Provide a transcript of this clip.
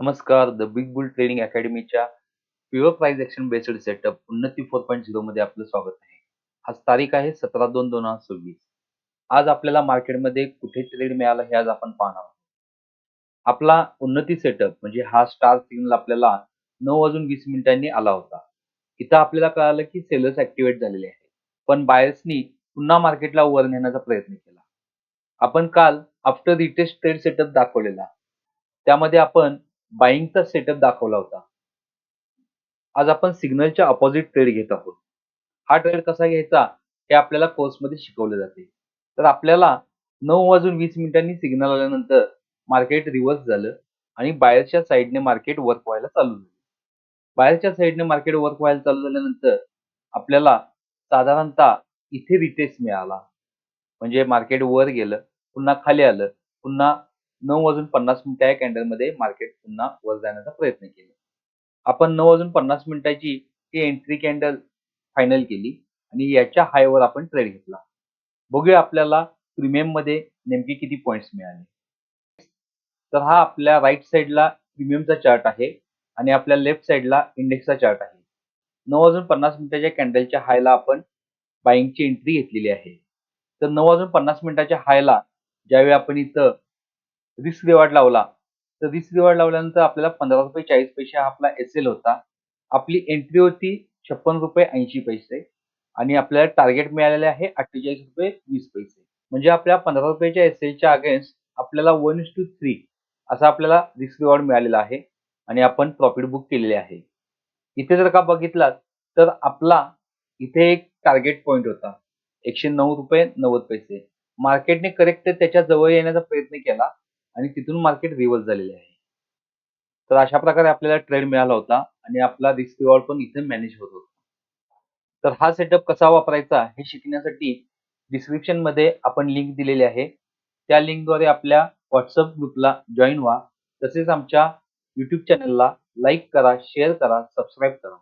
नमस्कार. The big bull trading अकॅडमीच्या pure price action based setup Unnati 4.0 मध्ये आपलं स्वागत आहे. आज तारीख आहे 17/2/2026. आज आपल्याला मार्केटमध्ये कुठे ट्रेड मिळाला हे आज आपण पाहणार आहोत. आपला उन्नती सेटअप म्हणजे हा स्टार सिग्नल आपल्याला 9:20 आला होता. इथं आपल्याला कळालं की सेलर्स ॲक्टिव्हेट झालेले आहेत. पण बायर्सनी पुन्हा मार्केटला वर नेण्याचा प्रयत्न केला. आपण काल आफ्टर रिटेस्ट ट्रेड सेटअप दाखवलेला. त्यामध्ये आपण बाईंगचा सेटअप दाखवला होता. आज आपण सिग्नलच्या अपोझिट ट्रेड घेत आहोत. हा ट्रेड कसा घ्यायचा हे आपल्याला कोर्समध्ये शिकवले जाते. तर आपल्याला 9:20 सिग्नल आल्यानंतर मार्केट रिव्हर्स झालं आणि बायरच्या साईडने मार्केट वर्क व्हायला चालू झालं. बायरच्या साईडने मार्केट वर्क व्हायला चालू झाल्यानंतर आपल्याला साधारणतः इथे रिटेस्ट मिळाला. म्हणजे मार्केट वर गेलं, पुन्हा खाली आलं, पुन्हा 9:50 या कॅन्डलमध्ये मार्केट पुन्हा वर जाण्याचा प्रयत्न केला. आपण 9:50 ही एंट्री कॅन्डल फायनल केली आणि याच्या हायवर आपण ट्रेड घेतला. बघूया आपल्याला प्रीमियममध्ये नेमके किती पॉइंट्स मिळाले. तर हा आपल्या राईट साईडला प्रीमियमचा चार्ट आहे आणि आपल्या लेफ्ट साईडला इंडेक्सचा चार्ट आहे. 9:50 कॅन्डलच्या हायला आपण बाईंगची एंट्री घेतलेली आहे. तर 9:50 हायला ज्यावेळी आपण इथं रिस्क रिवॉर्ड लावला, तर रिस्क रिवॉर्ड लावल्यानंतर आपल्याला ₹15.40 हा आपला एस-एल होता. आपली एंट्री होती ₹56.80 आणि आपल्याला टार्गेट मिळालेले आहे ₹48.20. म्हणजे आपल्या ₹15च्या एस-एलच्या अगेन्स्ट आपल्याला 1:3 असा आपल्याला रिस्क रिवॉर्ड मिळालेला आहे आणि आपण प्रॉफिट बुक केलेले आहे. इथे जर का बघितलात तर आपला इथे एक टार्गेट पॉइंट होता ₹109.90. मार्केटने करेक्ट त्याच्या जवळ येण्याचा प्रयत्न केला आणि तिथून मार्केट रिव्हर्स झालेले आहे. तर अशा प्रकारे आपल्याला ट्रेड मिळाला होता आणि आपला रिस्क रिवॉर्ड पण इथे मॅनेज होत होता. तर हा सेटअप कसा वापरायचा हे शिकण्यासाठी डिस्क्रिप्शनमध्ये आपण लिंक दिलेली आहे. त्या लिंकद्वारे आपल्या WhatsApp ग्रुपला जॉईन व्हा. तसेच आमच्या YouTube चॅनलला लाईक करा, शेअर करा, सबस्क्राईब करा.